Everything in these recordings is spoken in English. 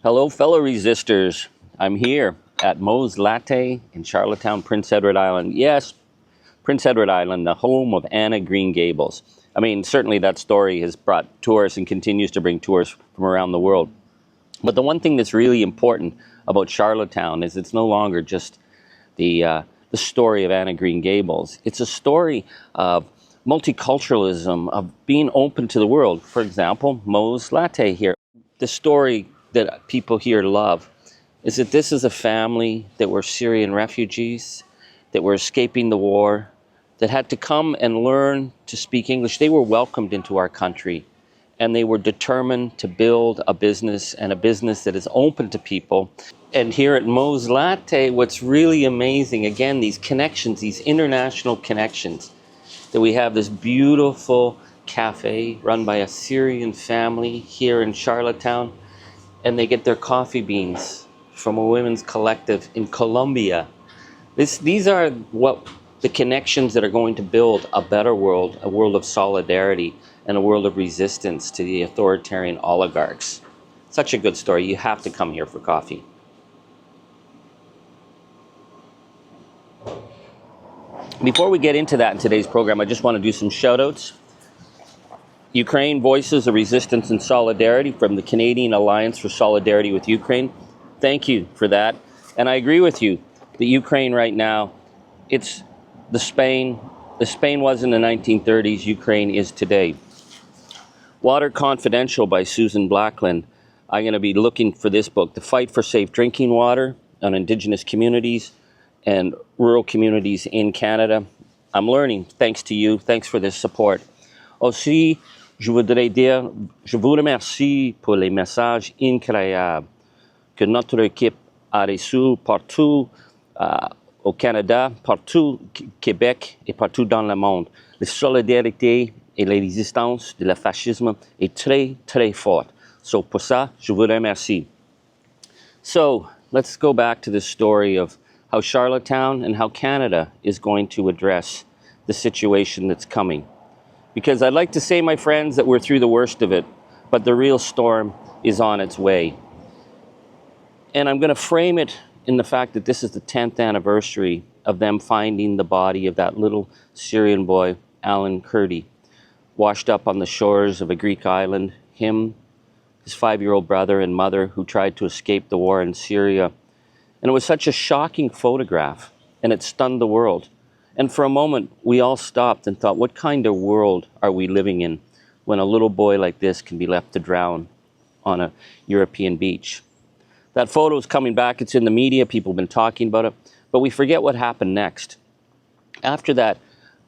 Hello, fellow resistors. I'm here at Moe's Latté in Charlottetown, Prince Edward Island. Yes, Prince Edward Island, the home of Anna Green Gables. I mean, certainly that story has brought tourists and continues to bring tourists from around the world. But the one thing that's really important about Charlottetown is it's no longer just the story of Anna Green Gables. It's a story of multiculturalism, of being open to the world. For example, Moe's Latté here. The story that people here love is that this is a family that were Syrian refugees, that were escaping the war, that had to come and learn to speak English. They were welcomed into our country, and they were determined to build a business, and a business that is open to people. And here at Moe's Latté, what's really amazing, again, these connections, these international connections, that we have this beautiful cafe run by a Syrian family here in Charlottetown, and they get their coffee beans from a women's collective in Colombia. These are what the connections that are going to build a better world, a world of solidarity, and a world of resistance to the authoritarian oligarchs. Such a good story. You have to come here for coffee. Before we get into that in today's program, I just want to do some shout outs. Ukraine Voices of Resistance and Solidarity from the Canadian Alliance for Solidarity with Ukraine. Thank you for that. And I agree with you that Ukraine right now, it's the Spain was in the 1930s, Ukraine is today. Water Confidential by Susan Blackland. I'm going to be looking for this book, The Fight for Safe Drinking Water on Indigenous Communities and Rural Communities in Canada. I'm learning, thanks to you. Thanks for this support. Aussi, je voudrais dire, je vous remercie pour les messages incroyables que notre équipe a reçus partout au Canada, partout au Québec et partout dans le monde. La solidarité et la résistance de le fascisme est très, très forte. So, pour ça, je vous remercie. So, let's go back to the story of how Charlottetown and how Canada is going to address the situation that's coming. Because I'd like to say, my friends, that we're through the worst of it, but the real storm is on its way. And I'm going to frame it in the fact that this is the 10th anniversary of them finding the body of that little Syrian boy, Alan Kurdi, washed up on the shores of a Greek island, him, his 5-year-old brother and mother who tried to escape the war in Syria. And it was such a shocking photograph, and it stunned the world. And for a moment, we all stopped and thought, what kind of world are we living in when a little boy like this can be left to drown on a European beach? That photo is coming back. It's in the media. People have been talking about it. But we forget what happened next. After that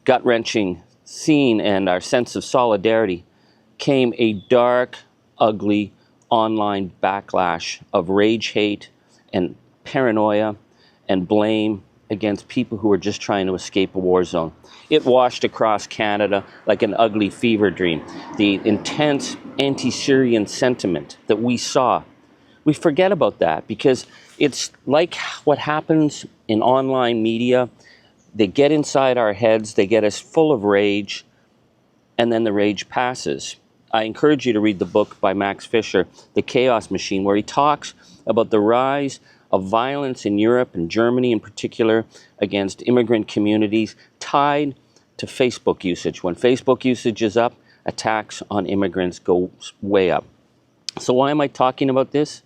gut-wrenching scene and our sense of solidarity came a dark, ugly online backlash of rage, hate, and paranoia and blame against people who were just trying to escape a war zone. It washed across Canada like an ugly fever dream. The intense anti-Syrian sentiment that we saw, we forget about that because it's like what happens in online media. They get inside our heads, they get us full of rage, and then the rage passes. I encourage you to read the book by Max Fisher, The Chaos Machine, where he talks about the rise of violence in Europe and Germany in particular against immigrant communities tied to Facebook usage. When Facebook usage is up, attacks on immigrants go way up. So why am I talking about this?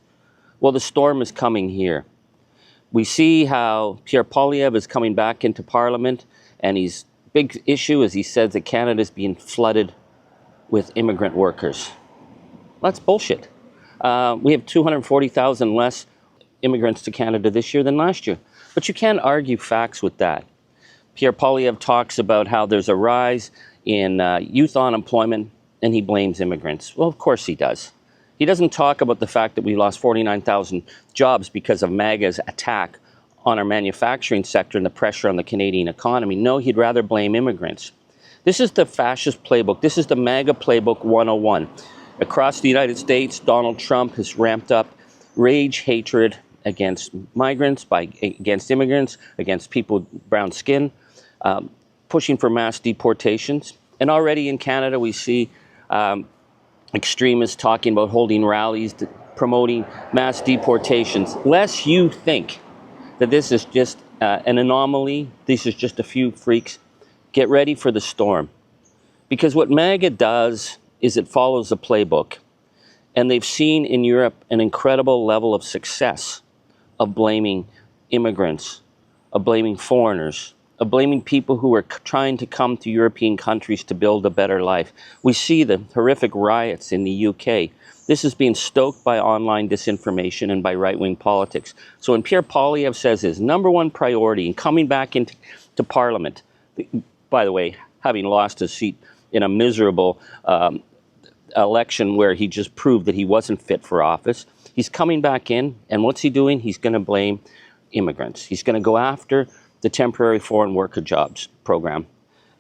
Well, the storm is coming here. We see how Pierre Poilievre is coming back into Parliament, and his big issue is he says that Canada is being flooded with immigrant workers. That's bullshit. We have 240,000 less immigrants to Canada this year than last year. But you can't argue facts with that. Pierre Poilievre talks about how there's a rise in youth unemployment, and he blames immigrants. Well, of course he does. He doesn't talk about the fact that we lost 49,000 jobs because of MAGA's attack on our manufacturing sector and the pressure on the Canadian economy. No, he'd rather blame immigrants. This is the fascist playbook. This is the MAGA playbook 101. Across the United States, Donald Trump has ramped up rage, hatred against migrants, against immigrants, against people with brown skin, pushing for mass deportations. And already in Canada, we see extremists talking about holding rallies promoting mass deportations. Lest you think that this is just an anomaly, this is just a few freaks, get ready for the storm. Because what MAGA does is it follows a playbook. And they've seen in Europe an incredible level of success of blaming immigrants, of blaming foreigners, of blaming people who are trying to come to European countries to build a better life. We see the horrific riots in the UK. This is being stoked by online disinformation and by right-wing politics. So when Pierre Poilievre says his #1 priority in coming back into Parliament, by the way, having lost his seat in a miserable election where he just proved that he wasn't fit for office, he's coming back in, and what's he doing? He's going to blame immigrants. He's going to go after the temporary foreign worker jobs program.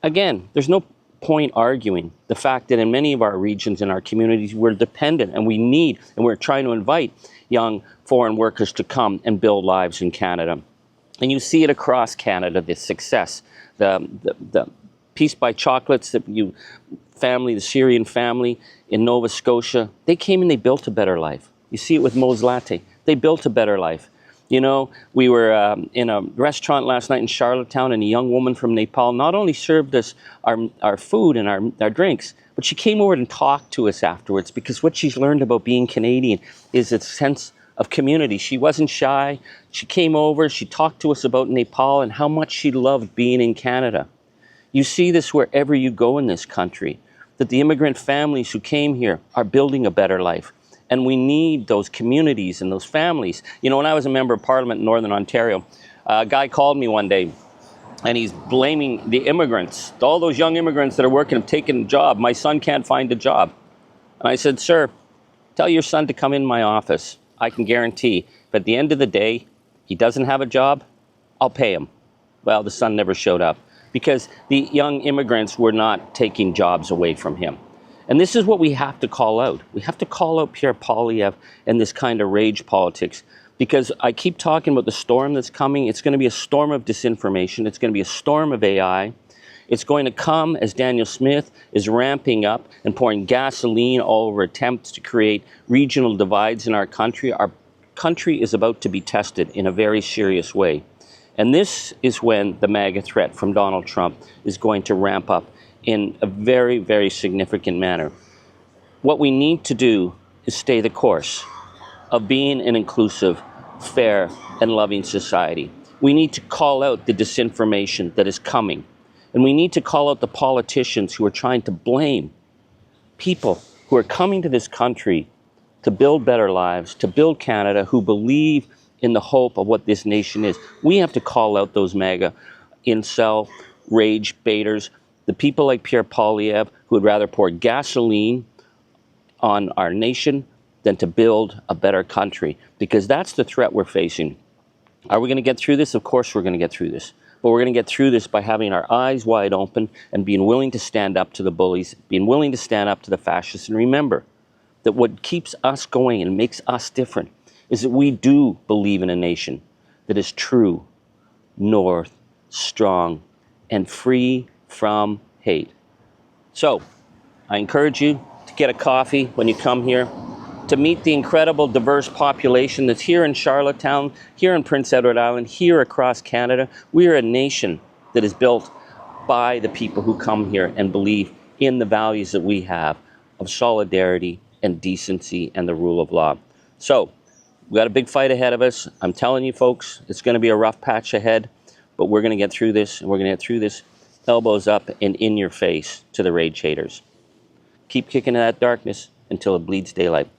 Again, there's no point arguing the fact that in many of our regions and our communities, we're dependent and we need, and we're trying to invite young foreign workers to come and build lives in Canada. And you see it across Canada, the success, the Peace by Chocolates, the Syrian family in Nova Scotia, they came and they built a better life. You see it with Mo's Latté. They built a better life. You know, we were in a restaurant last night in Charlottetown, and a young woman from Nepal not only served us our food and our drinks, but she came over and talked to us afterwards, because what she's learned about being Canadian is a sense of community. She wasn't shy. She came over, she talked to us about Nepal and how much she loved being in Canada. You see this wherever you go in this country, that the immigrant families who came here are building a better life. And we need those communities and those families. You know, when I was a member of Parliament in Northern Ontario, a guy called me one day, and he's blaming the immigrants, all those young immigrants that are working and taking a job. My son can't find a job. And I said, sir, tell your son to come in my office. I can guarantee, if at the end of the day, he doesn't have a job, I'll pay him. Well, the son never showed up, because the young immigrants were not taking jobs away from him. And this is what we have to call out. We have to call out Pierre Poilievre and this kind of rage politics, because I keep talking about the storm that's coming. It's going to be a storm of disinformation. It's going to be a storm of AI. It's going to come as Daniel Smith is ramping up and pouring gasoline all over attempts to create regional divides in our country. Our country is about to be tested in a very serious way. And this is when the MAGA threat from Donald Trump is going to ramp up in a very, very significant manner. What we need to do is stay the course of being an inclusive, fair, and loving society. We need to call out the disinformation that is coming. And we need to call out the politicians who are trying to blame people who are coming to this country to build better lives, to build Canada, who believe in the hope of what this nation is. We have to call out those MAGA incel, rage baiters, the people like Pierre Poilievre who would rather pour gasoline on our nation than to build a better country, because that's the threat we're facing. Are we going to get through this? Of course we're going to get through this. But we're going to get through this by having our eyes wide open and being willing to stand up to the bullies, being willing to stand up to the fascists. And remember that what keeps us going and makes us different is that we do believe in a nation that is true, north, strong, and free from hate. So I encourage you to get a coffee when you come here, to meet the incredible diverse population that's here in Charlottetown, here in Prince Edward Island, here across Canada. We are a nation that is built by the people who come here and believe in the values that we have of solidarity and decency and the rule of law. So we've got a big fight ahead of us. I'm telling you folks, it's going to be a rough patch ahead, but we're going to get through this, and we're going to get through this elbows up and in your face to the rage haters. Keep kicking that darkness until it bleeds daylight.